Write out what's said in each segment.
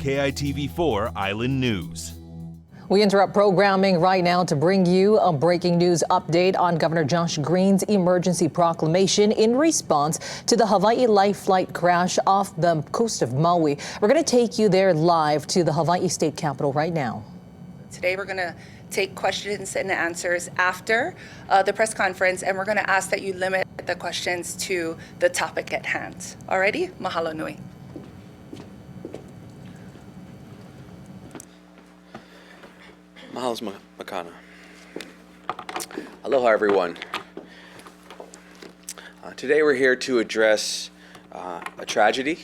KITV4 Island News. We interrupt programming right now to bring you a breaking news update on Governor Josh Green's emergency proclamation in response to the Hawaii Life flight crash off the coast of Maui. We're going to take you there live to the Hawaii State Capitol right now. Today we're going to take questions and answers after the press conference, and we're going to ask that you limit the questions to the topic at hand. Alrighty? Mahalo nui. Mahalos Makana. Aloha, everyone. Today we're here to address a tragedy,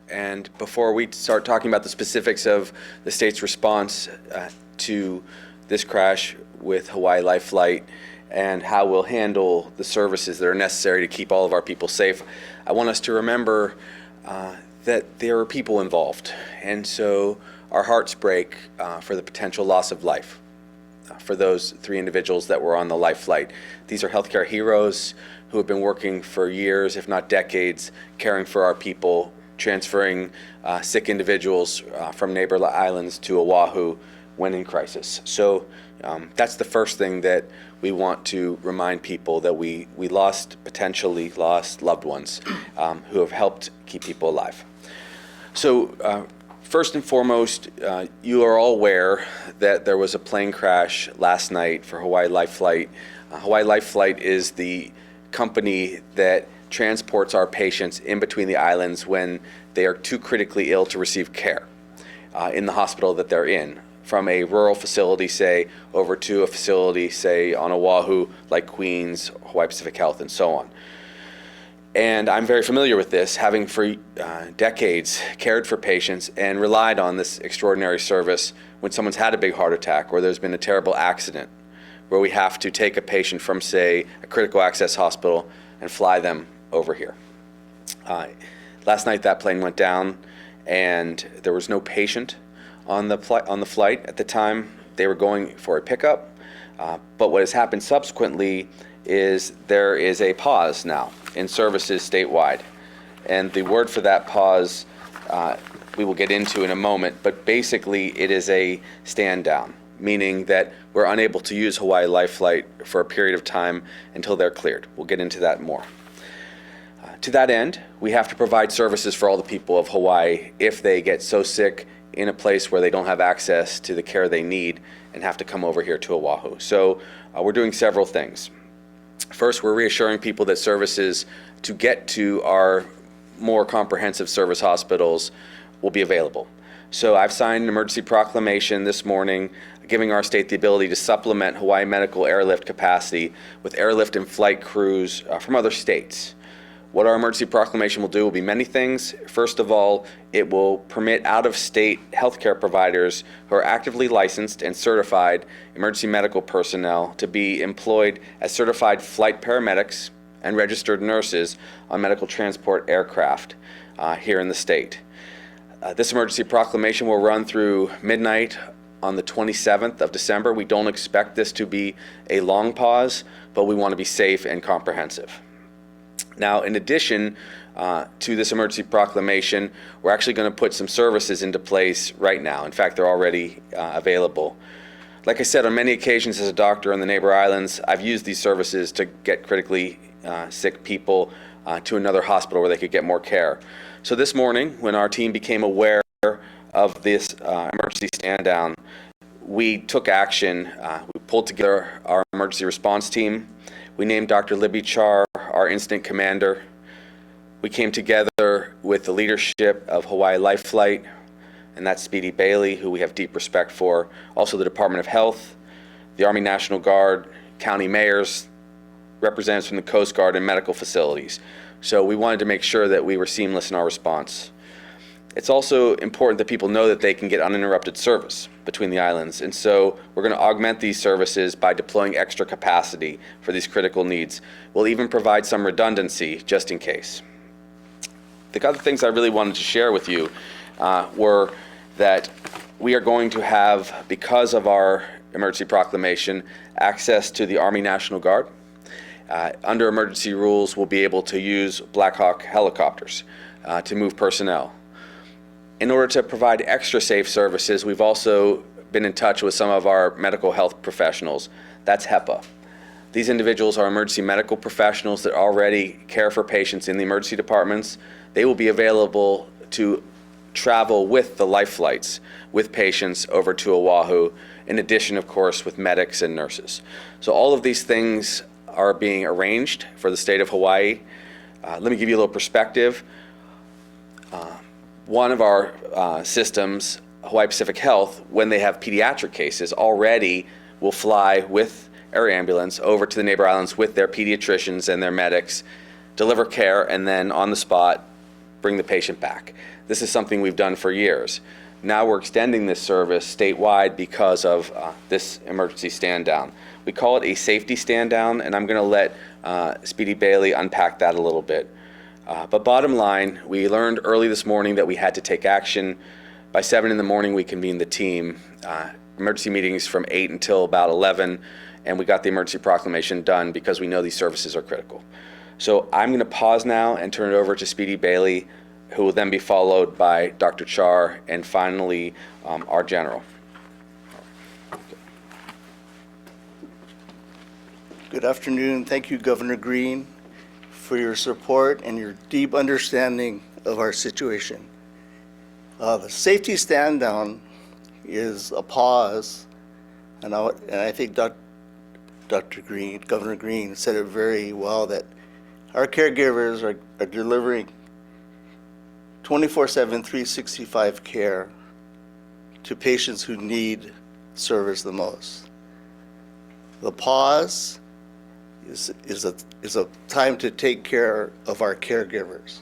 and before we start talking about the specifics of the state's response to this crash with Hawaii Life Flight and how we'll handle the services that are necessary to keep all of our people safe, I want us to remember that there are people involved, and so our hearts break for the potential loss of life for those 3 individuals that were on the Life Flight. These are healthcare heroes who have been working for years, if not decades, caring for our people, transferring sick individuals from neighbor islands to Oahu when in crisis. So that's the first thing that we want to remind people, that we potentially lost loved ones who have helped keep people alive. So first and foremost, you are all aware that there was a plane crash last night for Hawaii Life Flight. Hawaii Life Flight is the company that transports our patients in between the islands when they are too critically ill to receive care in the hospital that they're in, from a rural facility, say, over to a facility, say, on Oahu, like Queens, Hawaii Pacific Health, and so on. And I'm very familiar with this, having for decades cared for patients and relied on this extraordinary service when someone's had a big heart attack or there's been a terrible accident where we have to take a patient from, say, a critical access hospital and fly them over here. Last night that plane went down and there was no patient on the flight at the time. They were going for a pickup, but what has happened subsequently is there is a pause now in services statewide. And the word for that pause we will get into in a moment, but basically it is a stand down, meaning that we're unable to use Hawaii Life Flight for a period of time until they're cleared. We'll get into that more. To that end, we have to provide services for all the people of Hawaii if they get so sick in a place where they don't have access to the care they need and have to come over here to Oahu. So we're doing several things. First, we're reassuring people that services to get to our more comprehensive service hospitals will be available. So I've signed an emergency proclamation this morning giving our state the ability to supplement Hawaii medical airlift capacity with airlift and flight crews from other states. What our emergency proclamation will do will be many things. First of all, it will permit out-of-state healthcare providers who are actively licensed and certified emergency medical personnel to be employed as certified flight paramedics and registered nurses on medical transport aircraft here in the state. This emergency proclamation will run through midnight on the 27th of December. We don't expect this to be a long pause, but we want to be safe and comprehensive. Now, in addition to this emergency proclamation, we're actually going to put some services into place right now. In fact, they're already available. Like I said, on many occasions as a doctor on the neighbor islands, I've used these services to get critically sick people to another hospital where they could get more care. So this morning, when our team became aware of this emergency stand down, we took action. We pulled together our emergency response team. We named Dr. Libby Char our incident commander. We came together with the leadership of Hawaii Life Flight, and that's Speedy Bailey, who we have deep respect for. Also the Department of Health, the Army National Guard, county mayors, representatives from the Coast Guard, and medical facilities. So we wanted to make sure that we were seamless in our response. It's also important that people know that they can get uninterrupted service between the islands, and so we're going to augment these services by deploying extra capacity for these critical needs. We'll even provide some redundancy just in case. The other things I really wanted to share with you were that we are going to have, because of our emergency proclamation, access to the Army National Guard. Under emergency rules, we'll be able to use Black Hawk helicopters to move personnel. In order to provide extra safe services, we've also been in touch with some of our medical health professionals. That's HEPA. These individuals are emergency medical professionals that already care for patients in the emergency departments. They will be available to travel with the life flights with patients over to Oahu, in addition, of course, with medics and nurses. So all of these things are being arranged for the state of Hawaii. Let me give you a little perspective. One of our systems, Hawaii Pacific Health, when they have pediatric cases, already will fly with air ambulance over to the neighbor islands with their pediatricians and their medics, deliver care, and then on the spot, bring the patient back. This is something we've done for years. Now we're extending this service statewide because of this emergency stand down. We call it a safety stand down, and I'm going to let Speedy Bailey unpack that a little bit. But bottom line, we learned early this morning that we had to take action. By 7 in the morning, we convened the team. Emergency meetings from 8 until about 11, and we got the emergency proclamation done because we know these services are critical. So I'm going to pause now and turn it over to Speedy Bailey, who will then be followed by Dr. Char, and finally our general. Good afternoon. Thank you, Governor Green, for your support and your deep understanding of our situation. The safety stand down is a pause, and I think Dr. Green, Governor Green, said it very well, that our caregivers are delivering 24/7, 365 care to patients who need service the most. The pause is a time to take care of our caregivers.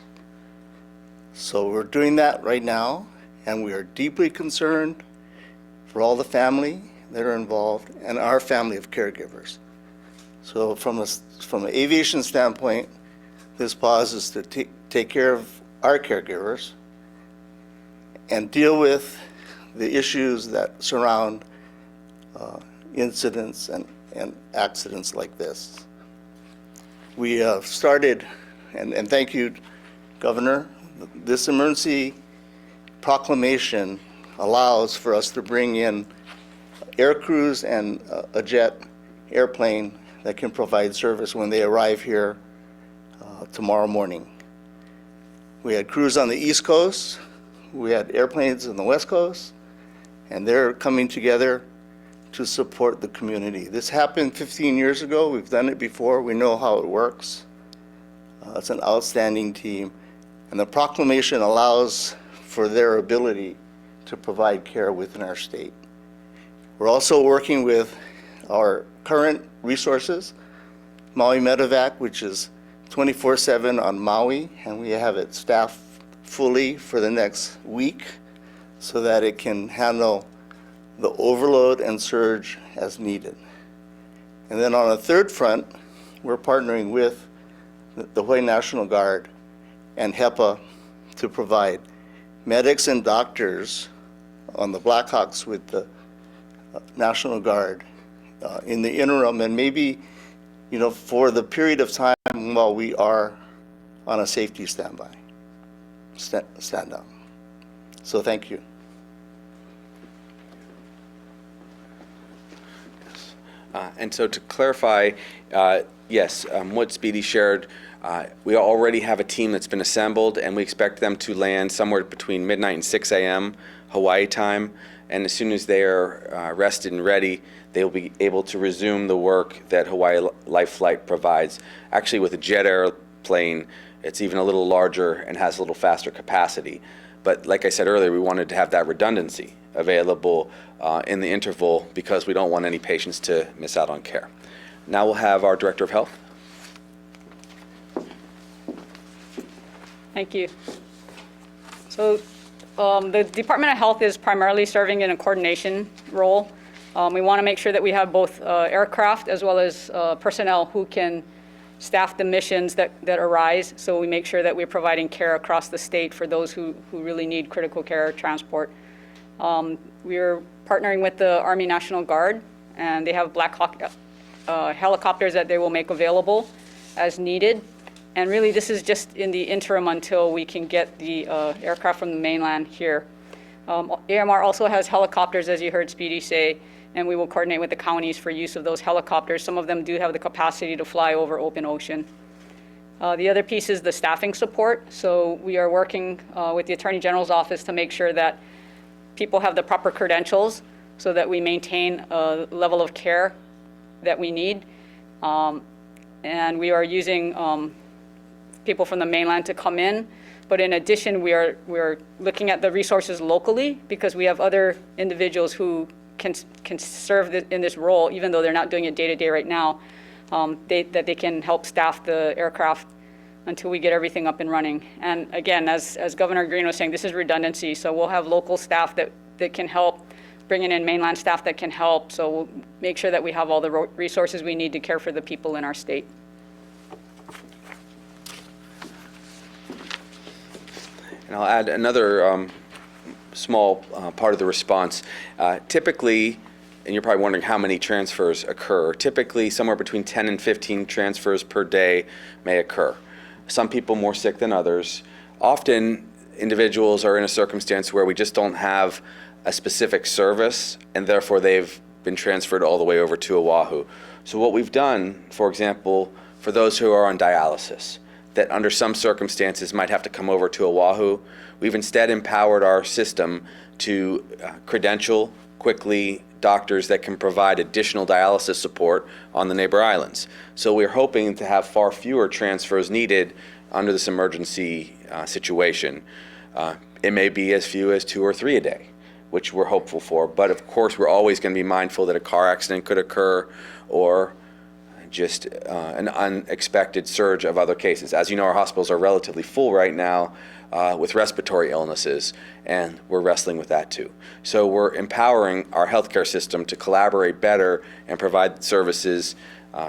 So we're doing that right now, and we are deeply concerned for all the family that are involved and our family of caregivers. So from an aviation standpoint, this pause is to take care of our caregivers and deal with the issues that surround incidents and accidents like this. We have started, and thank you, Governor, this emergency proclamation allows for us to bring in air crews and a jet airplane that can provide service when they arrive here tomorrow morning. We had crews on the East Coast, we had airplanes on the West Coast, and they're coming together to support the community. This happened 15 years ago. We've done it before. We know how it works. It's an outstanding team. And the proclamation allows for their ability to provide care within our state. We're also working with our current resources, Maui Medevac, which is 24/7 on Maui, and we have it staffed fully for the next week so that it can handle the overload and surge as needed. And then on a third front, we're partnering with the Hawaii National Guard and HEPA to provide medics and doctors on the Blackhawks with the National Guard in the interim, and maybe, for the period of time while we are on a safety stand down. So thank you. And so to clarify, yes, what Speedy shared, we already have a team that's been assembled, and we expect them to land somewhere between midnight and 6 a.m. Hawaii time. And as soon as they are rested and ready, they will be able to resume the work that Hawaii Life Flight provides. Actually, with a jet airplane, it's even a little larger and has a little faster capacity. But like I said earlier, we wanted to have that redundancy available in the interval because we don't want any patients to miss out on care. Now we'll have our Director of Health. Thank you. So the Department of Health is primarily serving in a coordination role. We want to make sure that we have both aircraft as well as personnel who can staff the missions that arise, so we make sure that we're providing care across the state for those who really need critical care transport. We're partnering with the Army National Guard, and they have Black Hawk helicopters that they will make available as needed. And really, this is just in the interim until we can get the aircraft from the mainland here. AMR also has helicopters, as you heard Speedy say, and we will coordinate with the counties for use of those helicopters. Some of them do have the capacity to fly over open ocean. The other piece is the staffing support. So we are working with the Attorney General's office to make sure that people have the proper credentials so that we maintain a level of care that we need. And we are using people from the mainland to come in. But in addition, we are looking at the resources locally because we have other individuals who can serve in this role, even though they're not doing it day to day right now, that they can help staff the aircraft until we get everything up and running. And again, as Governor Green was saying, this is redundancy. So we'll have local staff that can help, bringing in mainland staff that can help. So we'll make sure that we have all the resources we need to care for the people in our state. And I'll add another small part of the response. Typically, and you're probably wondering how many transfers occur, typically somewhere between 10 and 15 transfers per day may occur. Some people more sick than others. Often, individuals are in a circumstance where we just don't have a specific service, and therefore they've been transferred all the way over to Oahu. So what we've done, for example, for those who are on dialysis, that under some circumstances might have to come over to Oahu, we've instead empowered our system to credential quickly doctors that can provide additional dialysis support on the neighbor islands. So we're hoping to have far fewer transfers needed under this emergency situation. It may be as few as 2 or 3 a day, which we're hopeful for. But of course, we're always going to be mindful that a car accident could occur or just an unexpected surge of other cases. As you know, our hospitals are relatively full right now with respiratory illnesses, and we're wrestling with that too. So we're empowering our healthcare system to collaborate better and provide services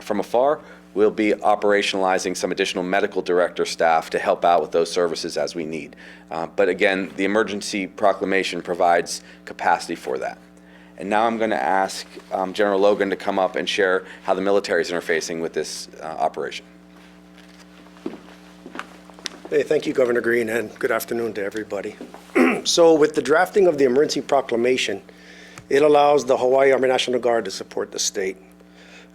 from afar. We'll be operationalizing some additional medical director staff to help out with those services as we need. But again, the emergency proclamation provides capacity for that. And now I'm going to ask General Logan to come up and share how the military is interfacing with this operation. Hey, thank you, Governor Green, and good afternoon to everybody. So with the drafting of the emergency proclamation, it allows the Hawaii Army National Guard to support the state.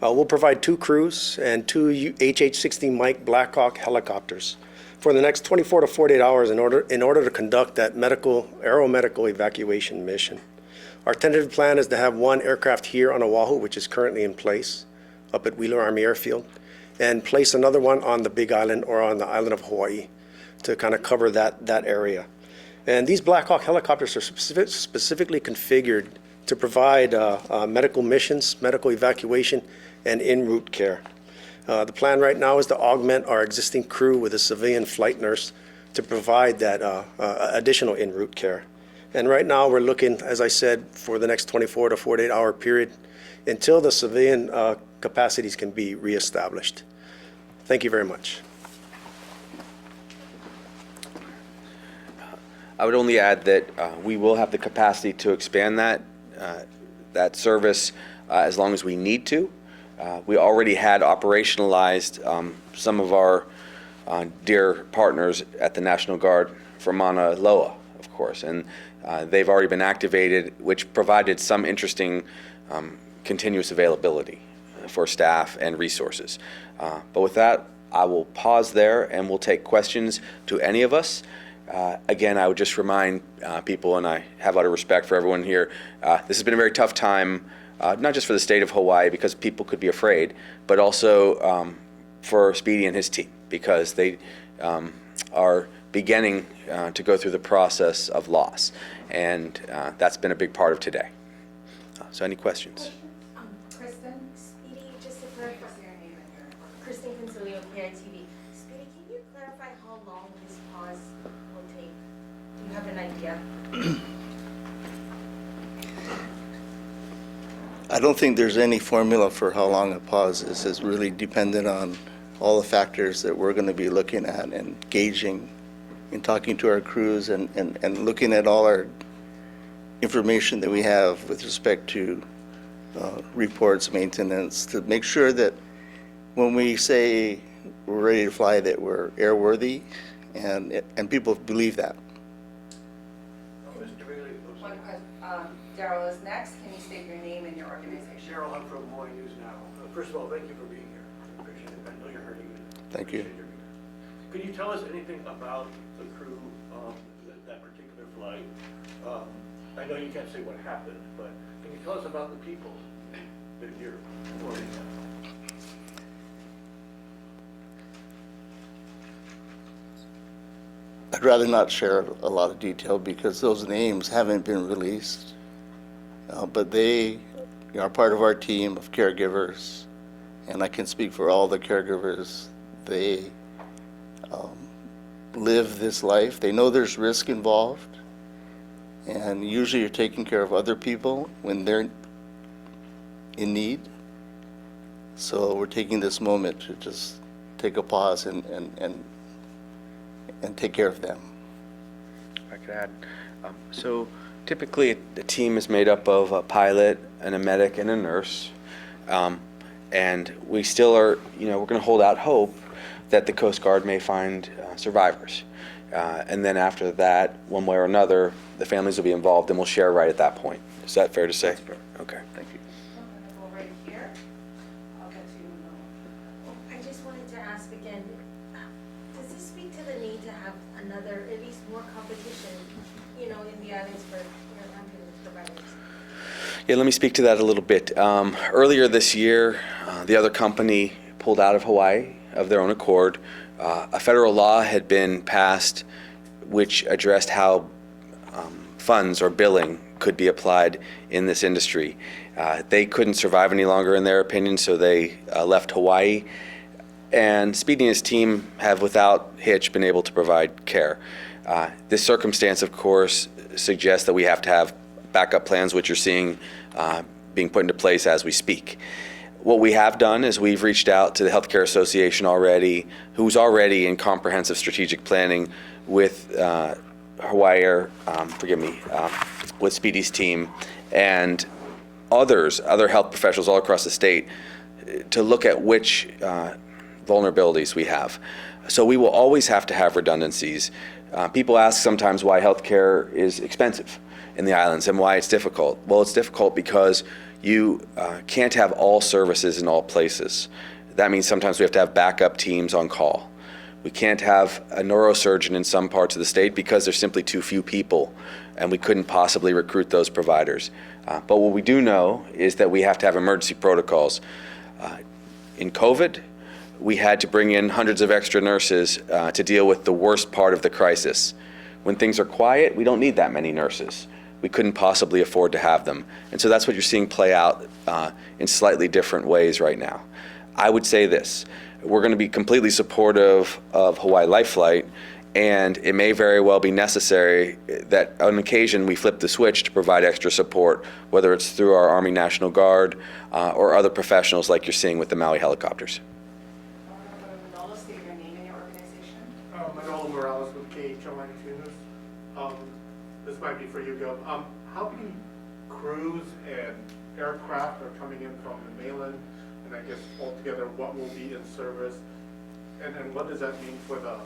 We'll provide 2 crews and 2 HH-60 Mike Blackhawk helicopters for the next 24 to 48 hours in order to conduct that aeromedical evacuation mission. Our tentative plan is to have 1 aircraft here on Oahu, which is currently in place up at Wheeler Army Airfield, and place another one on the Big Island or on the island of Hawaii to kind of cover that area. And these Black Hawk helicopters are specifically configured to provide medical missions, medical evacuation, and en route care. The plan right now is to augment our existing crew with a civilian flight nurse to provide that additional en route care. And right now we're looking, as I said, for the next 24 to 48 hour period until the civilian capacities can be reestablished. Thank you very much. I would only add that we will have the capacity to expand that service as long as we need to. We already had operationalized some of our dear partners at the National Guard from Mauna Loa, of course, and they've already been activated, which provided some interesting continuous availability for staff and resources. But with that, I will pause there and we'll take questions to any of us. Again, I would just remind people, and I have a lot of respect for everyone here, this has been a very tough time, not just for the state of Hawaii because people could be afraid, but also for Speedy and his team because they are beginning to go through the process of loss, and that's been a big part of today. So any questions? Kristen, Speedy, just to clarify. Kristen Consilio, KITV. Speedy, can you clarify how long this pause will take? Do you have an idea? I don't think there's any formula for how long a pause is. It's really dependent on all the factors that we're going to be looking at and gauging in talking to our crews and looking at all our information that we have with respect to reports, maintenance, to make sure that when we say we're ready to fly, that we're airworthy, and people believe that. Mr. Bailey, One question, Daryl is next. Can you state your name and your organization? General, I'm from Maui News Now. First of all, thank you for being here. I appreciate it. I know you're hurting. Thank you. Appreciate your being here. Could you tell us anything about the crew that particular flight? I know you can't say what happened, but can you tell us about the people that you're working at? I'd rather not share a lot of detail because those names haven't been released. But they are part of our team of caregivers, and I can speak for all the caregivers. They live this life. They know there's risk involved, and usually you're taking care of other people when they're in need. So we're taking this moment to just take a pause and take care of them. If I could add, so typically the team is made up of a pilot and a medic and a nurse, and we still are, we're going to hold out hope that the Coast Guard may find survivors, and then after that, one way or another, the families will be involved, and we'll share right at that point. Is that fair to say? That's fair. Okay, thank you. I'm gonna go right here. I'll get to you. I just wanted to ask again, does this speak to the need to have another, at least more competition, in the islands for ambulance providers? Yeah, let me speak to that a little bit. Earlier this year, the other company pulled out of Hawaii of their own accord. A federal law had been passed which addressed how funds or billing could be applied in this industry. They couldn't survive any longer in their opinion, so they left Hawaii. And Speedy and his team have, without hitch, been able to provide care. This circumstance, of course, suggests that we have to have backup plans, which you're seeing being put into place as we speak. What we have done is we've reached out to the Healthcare Association already, who's already in comprehensive strategic planning with Hawaii Air, with Speedy's team, and other health professionals all across the state to look at which vulnerabilities we have. So we will always have to have redundancies. People ask sometimes why healthcare is expensive in the islands and why it's difficult. Well, it's difficult because you can't have all services in all places. That means sometimes we have to have backup teams on call. We can't have a neurosurgeon in some parts of the state because there's simply too few people, and we couldn't possibly recruit those providers. But what we do know is that we have to have emergency protocols. In COVID, we had to bring in hundreds of extra nurses to deal with the worst part of the crisis. When things are quiet, we don't need that many nurses. We couldn't possibly afford to have them. And so that's what you're seeing play out in slightly different ways right now. I would say this, we're going to be completely supportive of Hawaii Life Flight, and it may very well be necessary that on occasion we flip the switch to provide extra support, whether it's through our Army National Guard or other professionals like you're seeing with the Maui helicopters. Manolo, state your name and your organization. Manolo Morales with KHLN News. This might be for you, Gov. How many crews and aircraft are coming in from the mainland? And I guess altogether, what will be in service? And then what does that mean for the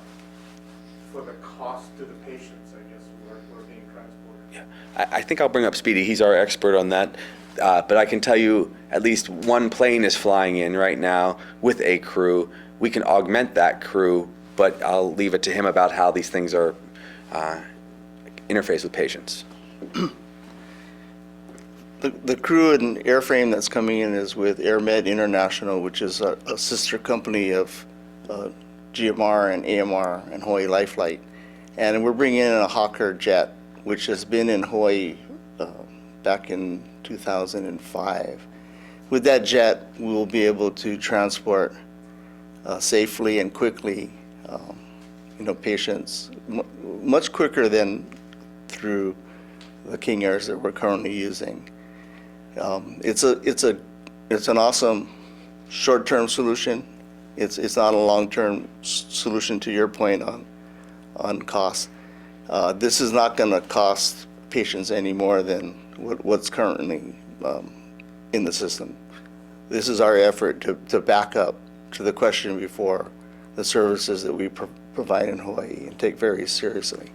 cost to the patients, I guess, who are being transported? Yeah, I think I'll bring up Speedy. He's our expert on that. But I can tell you at least one plane is flying in right now with a crew. We can augment that crew, but I'll leave it to him about how these things are interface with patients. The crew and airframe that's coming in is with AirMed International, which is a sister company of GMR and AMR and Hawaii Life Flight. And we're bringing in a Hawker jet, which has been in Hawaii back in 2005. With that jet, we will be able to transport safely and quickly patients much quicker than through the King Airs that we're currently using. It's an awesome short-term solution. It's not a long-term solution, to your point on cost. This is not going to cost patients any more than what's currently in the system. This is our effort to back up to the question before. the services that we provide in Hawaii and take very seriously.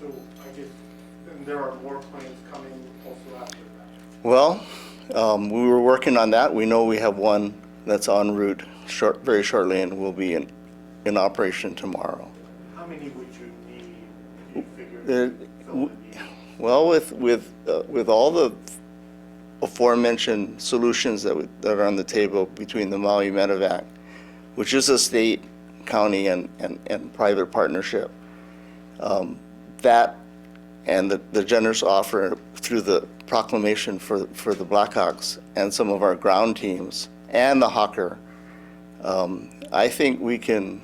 So I guess, then there are more planes coming also after that. Well, we were working on that. We know we have one that's en route very shortly and will be in operation tomorrow. How many would you need, if you figure? fill the need? Well, with all the aforementioned solutions that are on the table between the Maui Medevac, which is a state, county, and private partnership, that and the generous offer through the proclamation for the Blackhawks and some of our ground teams and the Hawker, I think we can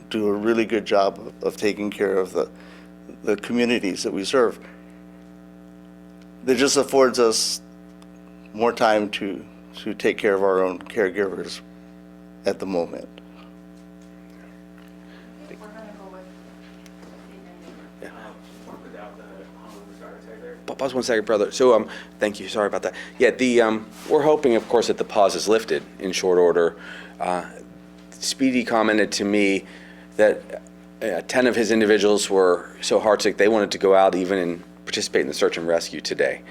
do a really good job of taking care of the communities that we serve. It just affords us more time to take care of our own caregivers at the moment. We're gonna go with. Pause one second, brother. So, thank you. Sorry about that. Yeah, we're hoping, of course, that the pause is lifted in short order. Speedy commented to me that 10 of his individuals were so heartsick they wanted to go out even and participate in the search and rescue today.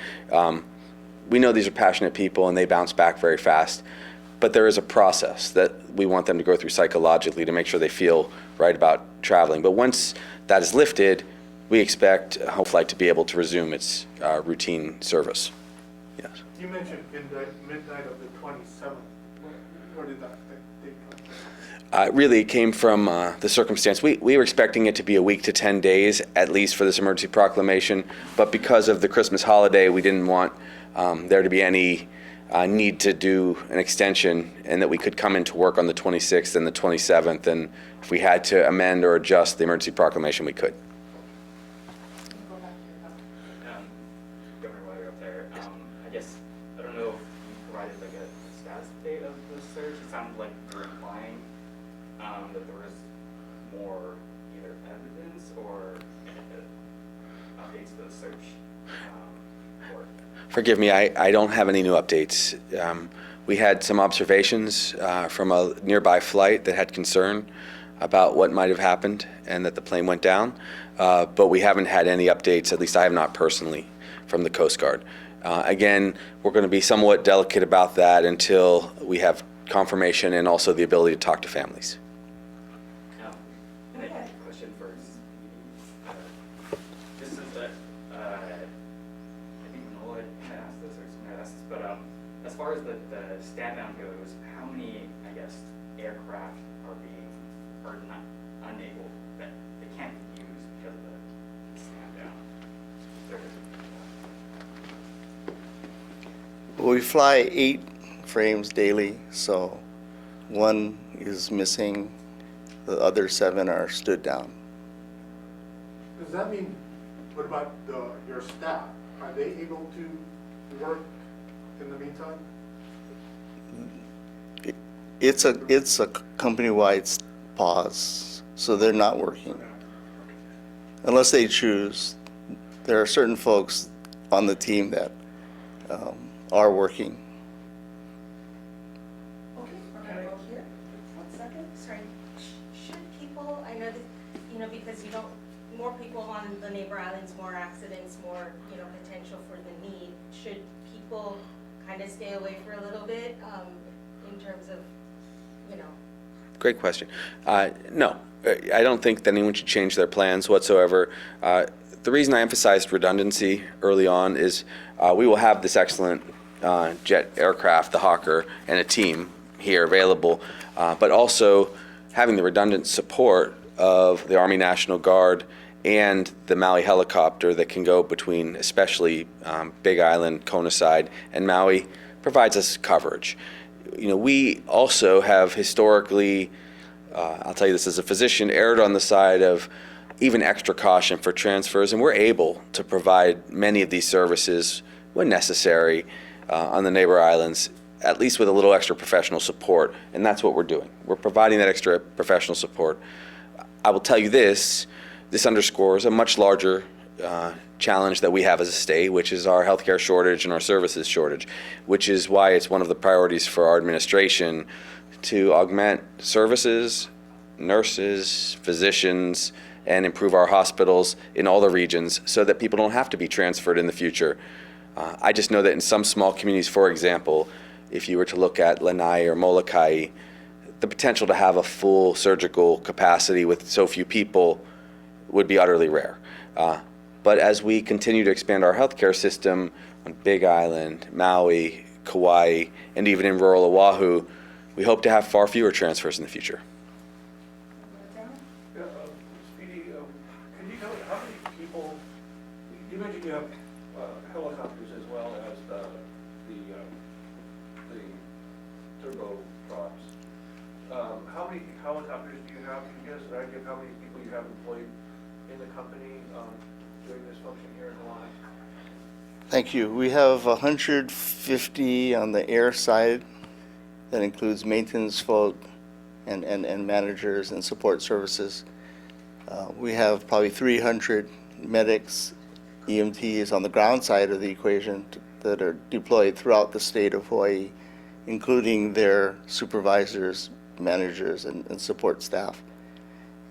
We know these are passionate people and they bounce back very fast, but there is a process that we want them to go through psychologically to make sure they feel right about traveling. But once that is lifted, we expect Hope Flight to be able to resume its routine service. Yes. You mentioned midnight of the 27th. Where did that date come from? Really, it came from the circumstance. We were expecting it to be a week to 10 days, at least for this emergency proclamation, but because of the Christmas holiday, we didn't want there to be any need to do an extension, and that we could come into work on the 26th and the 27th, and if we had to amend or adjust the emergency proclamation, we could. Governor, while you're up there, I guess, I don't know if you provided like a status update of the search. It sounded like you were implying that there was more either evidence or updates to the search work. Forgive me, I don't have any new updates. We had some observations from a nearby flight that had concern about what might have happened and that the plane went down, but we haven't had any updates, at least I have not personally, from the Coast Guard. Again, we're going to be somewhat delicate about that until we have confirmation and also the ability to talk to families. And a question for this is that I think Manola had asked this or someone had asked this, but as far as the stand down goes, how many, I guess, aircraft are not unable, that they can't be used because of the stand down? We fly 8 frames daily, so 1 is missing, the other 7 are stood down. Does that mean, what about your staff? Are they able to work in the meantime? It's a company-wide pause, so they're not working. Unless they choose. There are certain folks on the team that are working. Okay, we're gonna go here. 1 second, sorry. Should people, I know that, because more people on the neighbor islands, more accidents, more, potential for the need. Should people kind of stay away for a little bit, in terms of, Great question. No, I don't think that anyone should change their plans whatsoever. The reason I emphasized redundancy early on is we will have this excellent jet aircraft, the Hawker, and a team here available, but also having the redundant support of the Army National Guard and the Maui helicopter that can go between especially Big Island, Kona side, and Maui provides us coverage. We also have historically, I'll tell you this as a physician, erred on the side of even extra caution for transfers, and we're able to provide many of these services when necessary on the neighbor islands, at least with a little extra professional support, and that's what we're doing. We're providing that extra professional support. I will tell you this underscores a much larger challenge that we have as a state, which is our healthcare shortage and our services shortage, which is why it's one of the priorities for our administration to augment services, nurses, physicians, and improve our hospitals in all the regions so that people don't have to be transferred in the future. I just know that in some small communities, for example, if you were to look at Lanai or Molokai, the potential to have a full surgical capacity with so few people would be utterly rare. But as we continue to expand our healthcare system on Big Island, Maui, Kauai, and even in rural Oahu, we hope to have far fewer transfers in the future. Yeah, Speedy, can you tell me how many people, you mentioned you have helicopters as well as the turboprops. How many helicopters do you have? Can you give us an idea of how many people you have employed in the company doing this function here in Hawaii? Thank you. We have 150 on the air side. That includes maintenance folk and managers and support services. We have probably 300 medics, EMTs on the ground side of the equation that are deployed throughout the state of Hawaii, including their supervisors, managers, and support staff.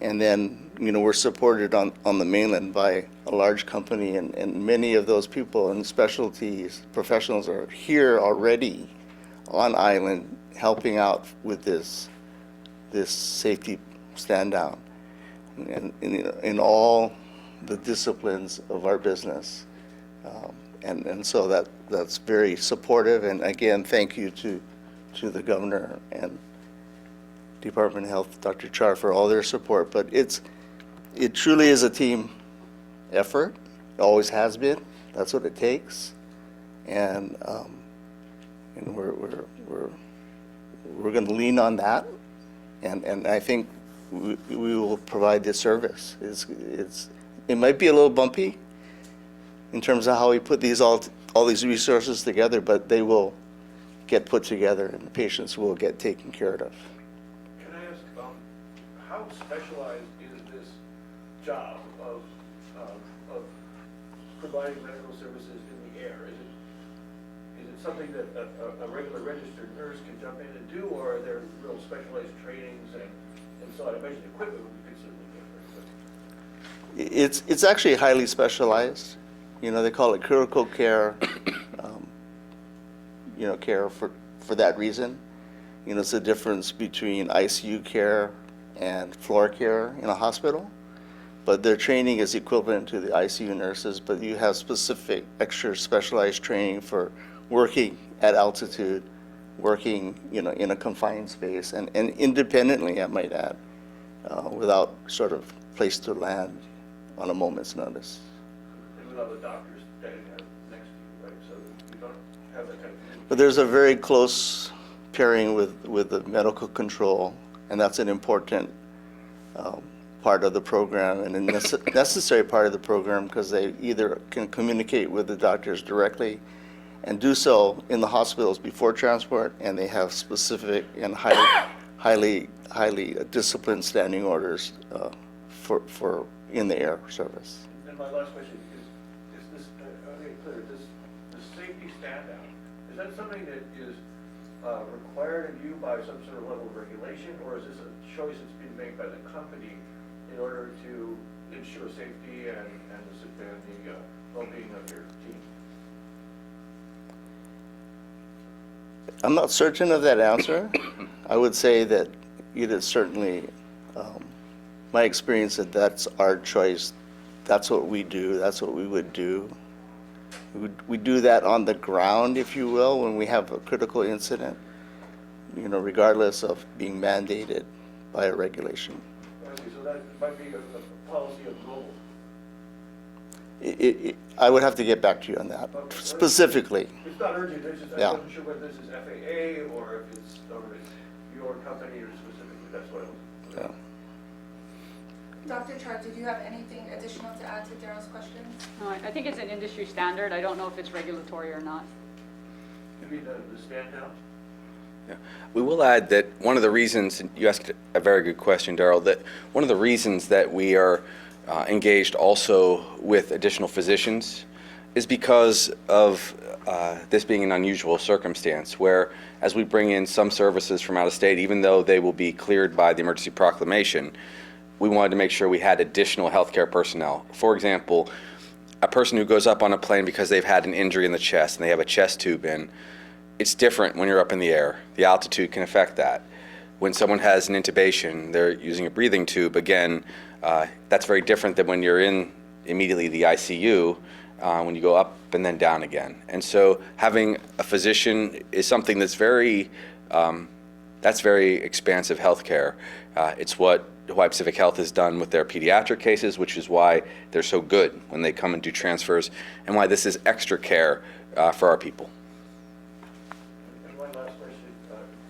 And then, we're supported on the mainland by a large company, and many of those people and specialties, professionals are here already on island helping out with this safety stand down and in all the disciplines of our business. And so that's very supportive. And again, thank you to the governor and Department of Health, Dr. Char, for all their support. But it truly is a team effort. It always has been. That's what it takes. And we're going to lean on that. And I think we will provide this service. It might be a little bumpy in terms of how we put all these resources together, but they will get put together and the patients will get taken care of. Can I ask, how specialized is this job of providing medical services in the air? Is it something that a regular registered nurse can jump in and do, or are there real specialized trainings and so on? I imagine the equipment would be considerably different. It's actually highly specialized. They call it critical care, care for that reason. It's the difference between ICU care and floor care in a hospital. But their training is equivalent to the ICU nurses, but you have specific extra specialized training for working at altitude, working, in a confined space, and independently, I might add, without sort of place to land on a moment's notice. And without the doctors standing there next to you, right? So you don't have that kind of. But there's a very close pairing with the medical control, and that's an important part of the program and a necessary part of the program, because they either can communicate with the doctors directly and do so in the hospitals before transport, and they have specific and highly disciplined standing orders for in the air service. And my last question is this, I think clear, this safety stand down, is that something that is required of you by some sort of level of regulation, or is this a choice that's being made by the company in order to ensure safety and the well-being of your team? I'm not certain of that answer. I would say that it is certainly my experience that that's our choice. That's what we do. That's what we would do. We do that on the ground, if you will, when we have a critical incident, regardless of being mandated by a regulation. Okay, so that might be a policy of global. I would have to get back to you on that specifically. It's not urgent, it's just, I Yeah. wasn't sure whether this is FAA or if it's your company or specifically, that's what I was. Yeah. Dr. Char, did you have anything additional to add to Daryl's questions? No, I think it's an industry standard. I don't know if it's regulatory or not. You mean the stand down? Yeah. We will add that one of the reasons, and you asked a very good question, Daryl, that one of the reasons that we are engaged also with additional physicians is because of this being an unusual circumstance where as we bring in some services from out of state, even though they will be cleared by the emergency proclamation, we wanted to make sure we had additional healthcare personnel. For example, a person who goes up on a plane because they've had an injury in the chest and they have a chest tube in, it's different when you're up in the air. The altitude can affect that. When someone has an intubation, they're using a breathing tube, again, that's very different than when you're in immediately the ICU, when you go up and then down again. And so having a physician is something that's very expansive healthcare. It's what Hawaii Pacific Health has done with their pediatric cases, which is why they're so good when they come and do transfers, and why this is extra care for our people. And one last question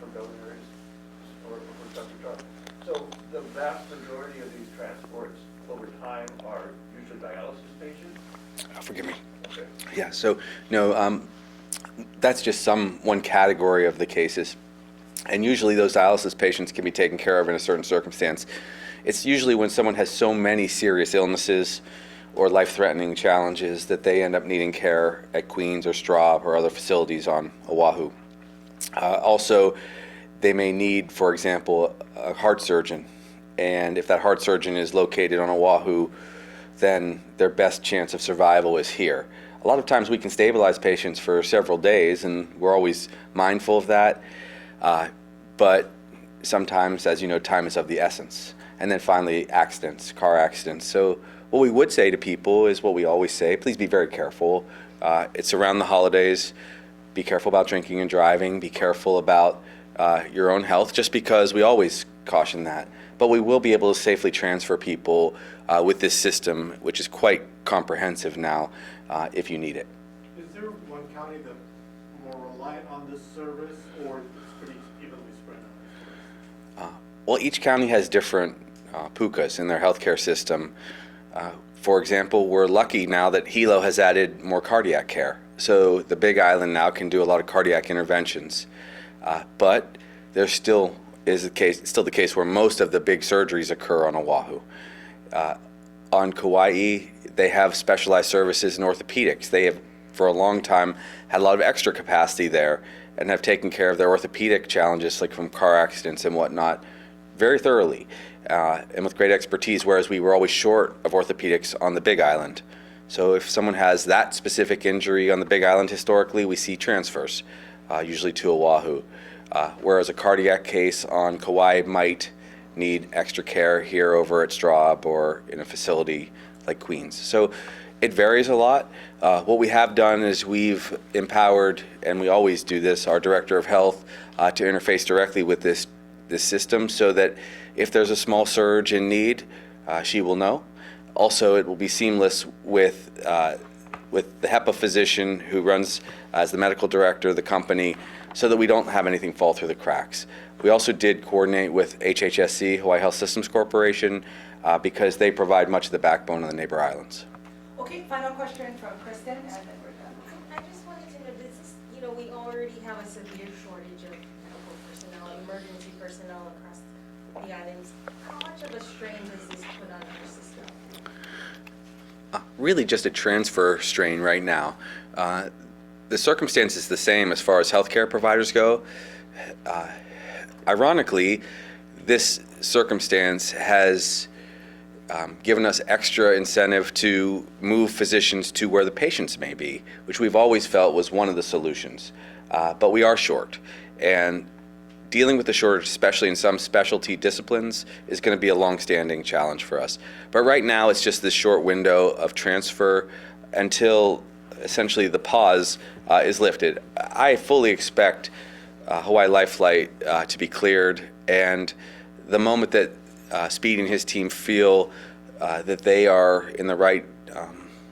for Governor or for Dr. Char. So the vast majority of these transports over time are usually dialysis patients? Forgive me. Okay. Yeah, so no, that's just one category of the cases. And usually those dialysis patients can be taken care of in a certain circumstance. It's usually when someone has so many serious illnesses or life-threatening challenges that they end up needing care at Queens or Straub or other facilities on Oahu. Also, they may need, for example, a heart surgeon. And if that heart surgeon is located on Oahu, then their best chance of survival is here. A lot of times we can stabilize patients for several days, and we're always mindful of that. But sometimes, as you know, time is of the essence. And then finally, accidents, car accidents. So what we would say to people is what we always say: please be very careful. It's around the holidays. Be careful about drinking and driving. Be careful about your own health, just because we always caution that. But we will be able to safely transfer people with this system, which is quite comprehensive now, if you need it. Is there one county that's more reliant on this service, or it's pretty evenly spread out? Well, each county has different PUCAs in their healthcare system. For example, we're lucky now that Hilo has added more cardiac care. So the Big Island now can do a lot of cardiac interventions. But there still is the case where most of the big surgeries occur on Oahu. On Kauai, they have specialized services in orthopedics. They have, for a long time, had a lot of extra capacity there and have taken care of their orthopedic challenges, like from car accidents and whatnot, very thoroughly and with great expertise, whereas we were always short of orthopedics on the Big Island. So if someone has that specific injury on the Big Island historically, we see transfers, usually to Oahu. Whereas a cardiac case on Kauai might need extra care here over at Straub or in a facility like Queens. So it varies a lot. What we have done is we've empowered, and we always do this, our Director of Health to interface directly with this system, so that if there's a small surge in need, she will know. Also, it will be seamless with the HEPA physician who runs as the medical director of the company, so that we don't have anything fall through the cracks. We also did coordinate with HHSC, Hawaii Health Systems Corporation, because they provide much of the backbone of the neighbor islands. Okay, final question from Kristen, and then we're done. I just wanted to know, this is, we already have a severe shortage of medical personnel, emergency personnel across the islands. How much of a strain does this put on our system? Really just a transfer strain right now. The circumstance is the same as far as healthcare providers go. Ironically, this circumstance has given us extra incentive to move physicians to where the patients may be, which we've always felt was one of the solutions. But we are short, and dealing with the shortage, especially in some specialty disciplines, is going to be a long-standing challenge for us. But right now, it's just this short window of transfer until essentially the pause is lifted. I fully expect Hawaii Life Flight to be cleared, and the moment that Speedy and his team feel that they are in the right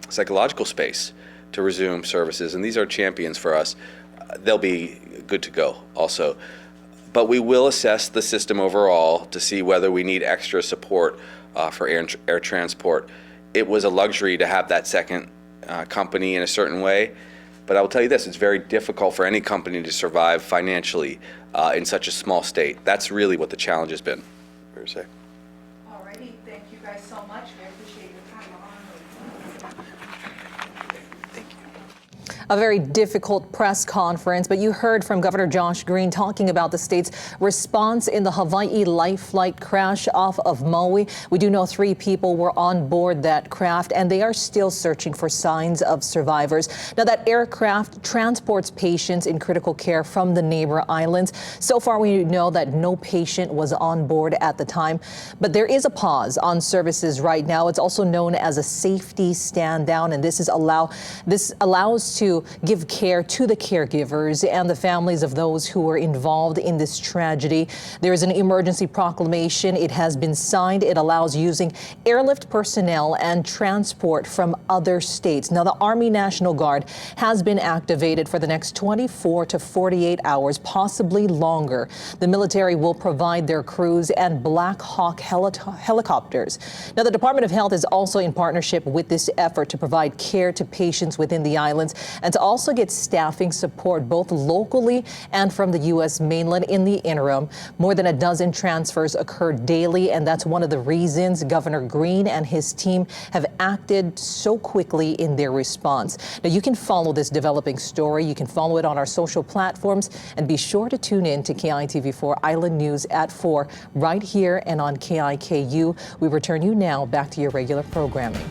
psychological space to resume services, and these are champions for us, they'll be good to go also. But we will assess the system overall to see whether we need extra support for air transport. It was a luxury to have that second company in a certain way, but I will tell you this, it's very difficult for any company to survive financially in such a small state. That's really what the challenge has been. Fair to say. Alrighty, thank you guys so much. We appreciate your time. Thank you. A very difficult press conference, but you heard from Governor Josh Green talking about the state's response in the Hawaii Life flight crash off of Maui. We do know 3 people were on board that craft, and they are still searching for signs of survivors. Now, that aircraft transports patients in critical care from the neighbor islands. So far, we know that no patient was on board at the time, but there is a pause on services right now. It's also known as a safety stand down, and this allows to give care to the caregivers and the families of those who were involved in this tragedy. There is an emergency proclamation. It has been signed. It allows using airlift personnel and transport from other states. Now, the Army National Guard has been activated for the next 24 to 48 hours, possibly longer. The military will provide their crews and Black Hawk helicopters. Now, the Department of Health is also in partnership with this effort to provide care to patients within the islands and to also get staffing support both locally and from the U.S. mainland in the interim. More than a dozen transfers occur daily, and that's one of the reasons Governor Green and his team have acted so quickly in their response. Now, you can follow this developing story. You can follow it on our social platforms, and be sure to tune in to KITV4 Island News at 4 right here and on KIKU. We return you now back to your regular programming.